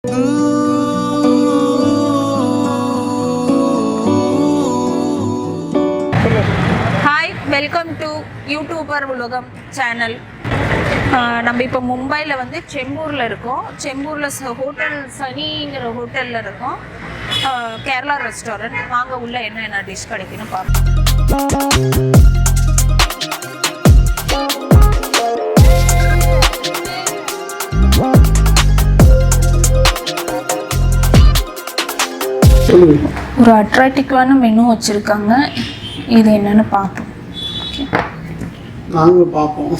Hi, welcome to YouTuber Vlogam channel. நம்ம இப்போ மும்பையில் வந்து செம்பூரில் இருக்கோம். செம்பூரில் ஹோட்டல் சனிங்கிற ஹோட்டலில் இருக்கோம். கேரளா ரெஸ்டாரண்ட். வாங்க உள்ள என்ன டிஷ் கிடைக்குன்னு பார்ப்போம். ஒரு அட்ராக்டிவான மெனு வச்சுருக்காங்க. இது என்னன்னு பார்ப்போம். ஓகே, நாங்கள் பார்ப்போம்.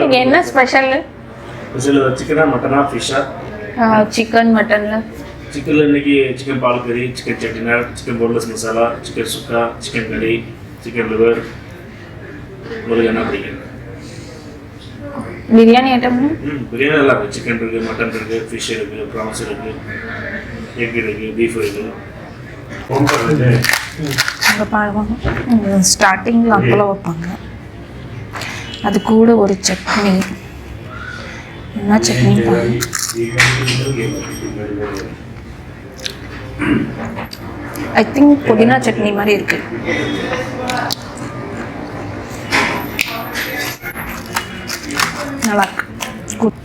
இங்கே என்ன ஸ்பெஷல்? சிக்கனா மட்டனா ஃபிஷ்ஷா? சிக்கன் மட்டனில் சிக்கனில் இன்னைக்கு சிக்கன் பால் கறி, chicken Chettinad, chicken boneless masala, chicken sukka, chicken கறி, சிக்கன் லிவர். உங்களுக்கு என்ன பிடிக்கும்? பிரியாணி ஐட்டம்? பிரியாணி நல்லா இருக்குது. சிக்கன் இருக்குது, மட்டன் இருக்குது, ஃபிஷ் இருக்குது, ப்ரான்ஸ் இருக்குது, எக் இருக்குது, பீஃப் இருக்குது. அங்கே பாருவாங்க, ஸ்டார்டிங்கில் அப்பளம் வைப்பாங்க. அது கூட ஒரு சட்னி. என்ன சட்னி பாருங்க. ஐ திங்க் புதினா சட்னி மாதிரி இருக்கு. நல்லா இருக்கு. குட்.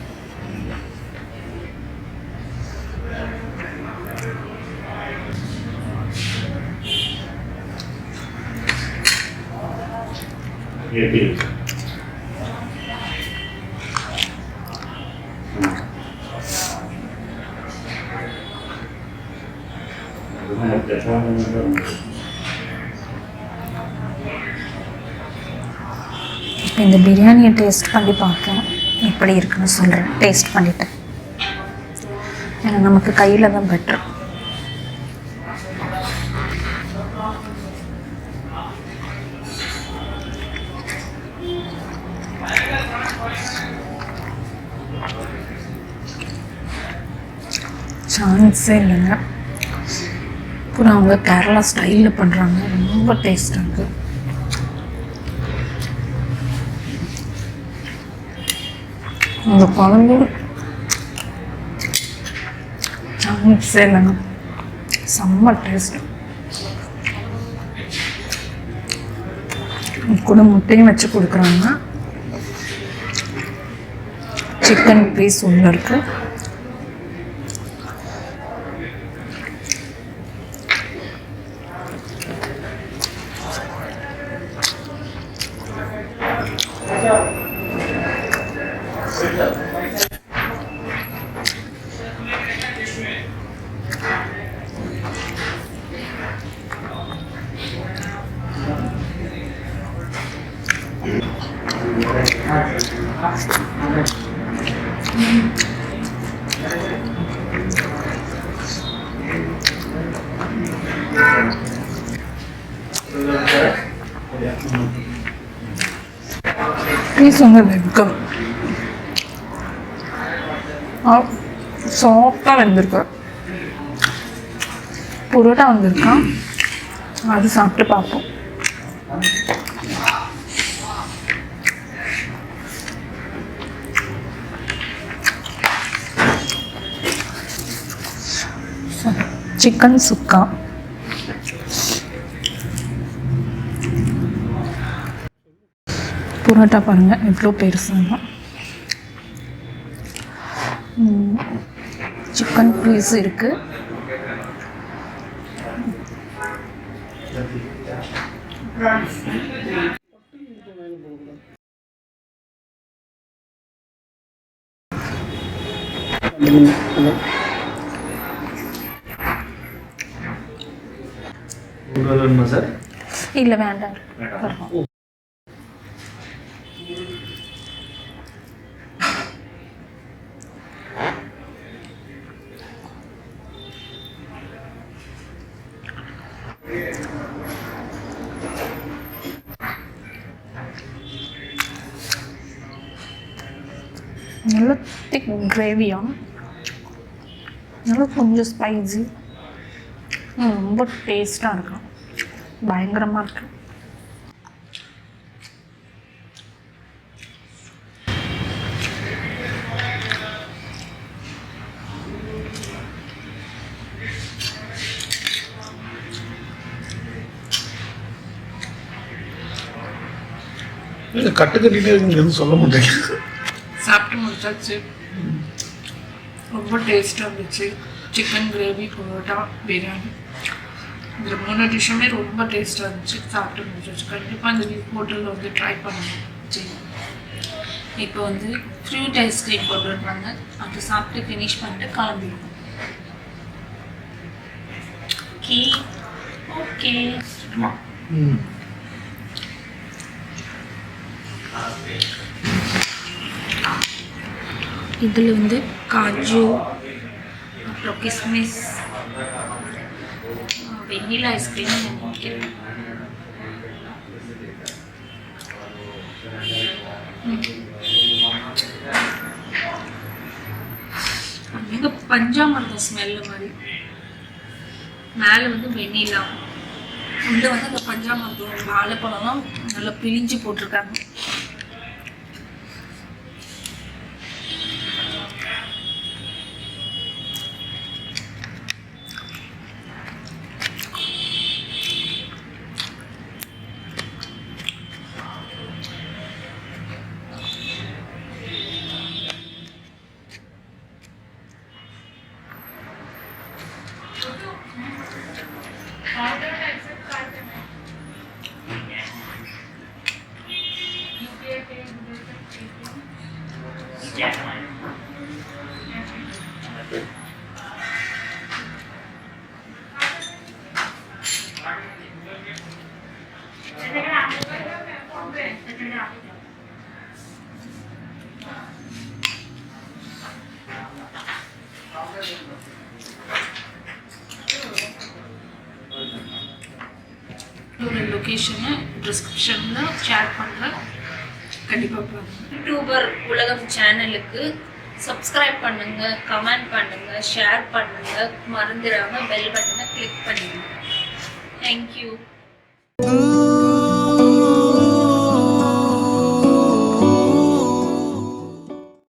இந்த பிரியாணியை டேஸ்ட் பண்ணி பார்ப்போம், எப்படி இருக்குன்னு சொல்கிறேன். டேஸ்ட் பண்ணிட்டேன். ஏன்னா நமக்கு கையில் தான் பெட்ரு. சான்ஸே இல்லைங்க. அப்புறம் அவங்க கேரளா ஸ்டைலில் பண்ணுறாங்க. ரொம்ப டேஸ்டாக இருக்குது. அந்த குழம்பு சான்ஸே இல்லைங்க. செம்ம டேஸ்ட். கூட முட்டையும் வச்சு கொடுக்குறாங்க. சிக்கன் பீஸ் உள்ள இருக்கு. பீஸ் வந்து வெக்கம் சாஃப்டாக வெந்திருக்கு. புரோட்டா வந்திருக்கான், அது சாப்பிட்டு பார்ப்போம். சிக்கன் சுக்கா, புரோட்டா பாருங்கள் எவ்வளோ பெருசுங்க. சிக்கன் பீஸ் இருக்குது. இல்லை வேண்டாம். நல்ல திக் கிரேவியாக நல்லா கொஞ்சம் ஸ்பைசி, ரொம்ப டேஸ்ட்டாக இருக்கும், பயங்கரமாக இருக்கு. கட்டுக்கட்டிட்டே இருக்குன்னு சொல்ல மாட்டேங்க. சாப்பிட்டு முடிச்சாச்சு. ரொம்ப டேஸ்ட்டாக இருந்துச்சு. சிக்கன் கிரேவி, பரோட்டா, பிரியாணி, இந்த 3 டிஷ்ஷுமே ரொம்ப டேஸ்ட்டாக இருந்துச்சு. சாப்பிட்டு முடிச்சாச்சு. கண்டிப்பாக இந்த ஹோட்டலில் வந்து ட்ரை பண்ணணும். சரி, இப்போ வந்து ஃப்ரூட் ஐஸ்கிரீம் கொண்டு வருவாங்க, அதை சாப்பிட்டு ஃபினிஷ் பண்ணிட்டு கிளம்பிடுவோம். Okay okay. இதில் வந்து காஜு, அப்புறம் கிஸ்மிஸ், வெண்ணிலா ஐஸ்கிரீம் நினைக்கிறேன். மிக பஞ்சாமிர்த ஸ்மெல்லு மாதிரி. மேலே வந்து வெண்ணிலா, உள்ள வந்து அந்த பஞ்சாமிர்தம் வாழைப்பழம்லாம் நல்லா பிழிஞ்சு போட்டிருக்காங்க. லொக்கேஷனை டிஸ்கிரிப்ஷனில் ஷேர் பண்ணுறேன், கண்டிப்பாக பாருங்கள். யூடியூபர் உலகம் சேனலுக்கு சப்ஸ்கிரைப் பண்ணுங்கள், கமெண்ட் பண்ணுங்கள், ஷேர் பண்ணுங்கள், மறந்துடாமல் பெல் பட்டனை கிளிக் பண்ணுங்கள். தேங்க்யூ.